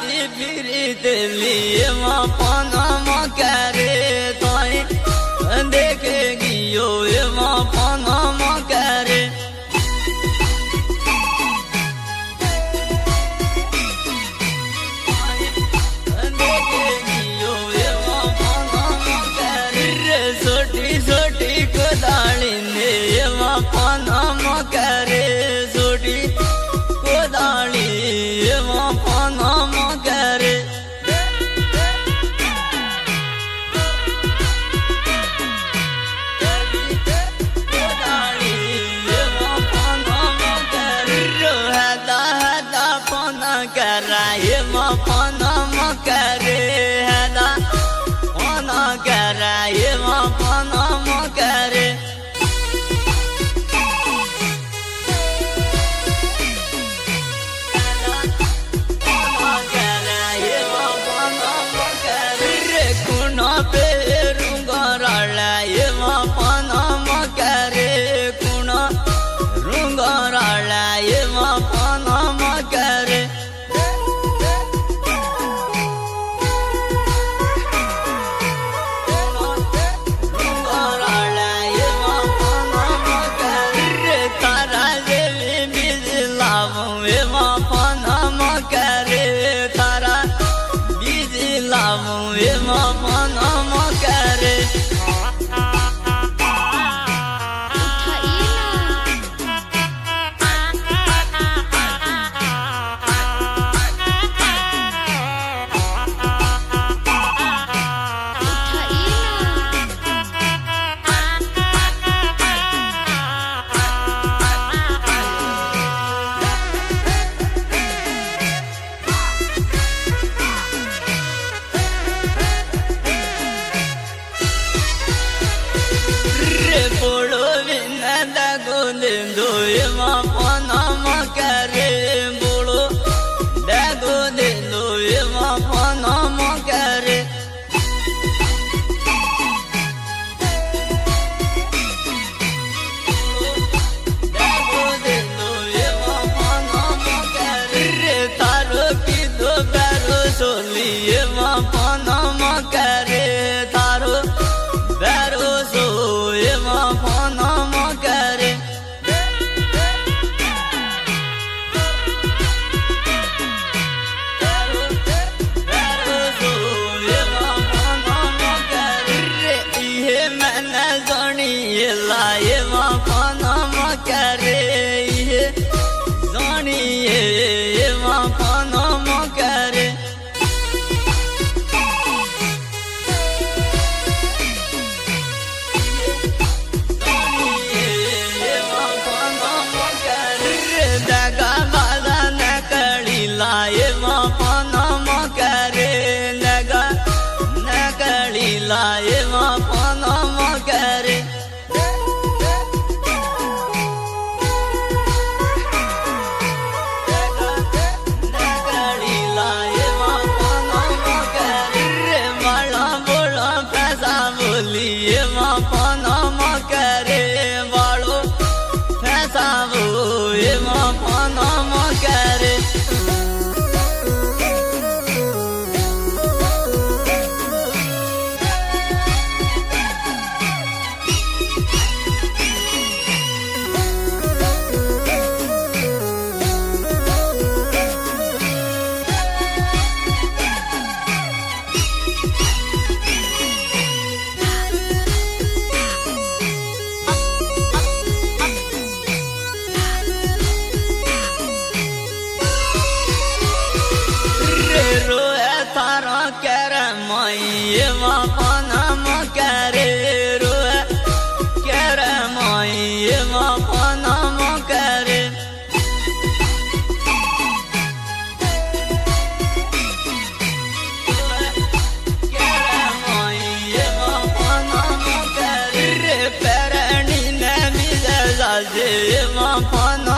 ती फिरी दिल्ली माँ पाना माँ करे ताई देखेगी यो माँ पाना माँ करे देखेगी यो माँ पाना माँ करे छोटी छोटी कोदाली ने माँ पाना माँ करे छोटी कोदाली माँ पाना माँ करे माँ पाना माँ करे हैदा पाना करे माँ पाना माँ करे पाना करे माँ पाना माँ करे कुना पे रूंगा राला ये माँ पाना माँ करे कुना रूंगा राला ये माँ पाना माँ करे माँ पाना माँ करे दो माँ पाना माँ करे बोलो देखो दे दो माँ पाना माँ करे देखो दे दो माँ पाना माँ करे तारो की दो बैरो सोली माँ पाना माँ करे तारो बैरो सो माँ पाना माँ करे लाए माँ पाना माँ करे ये जानिए ये माँ पाना माँ करे जानिए ये माँ पाना माँ करे दगा बाधा न कड़ी लाए माँ पाना माँ करे दगा न कड़ी लाए माँ पाना माँ करे माँ पाना माँ करे वालो फैसा वो ये माँ पाना माँ करे ये माँ पाना माँ करे रोए करे माई ये माँ पाना माँ करे करे माई ये माँ पाना माँ करे पैरणी ने मिले ये माँ पाना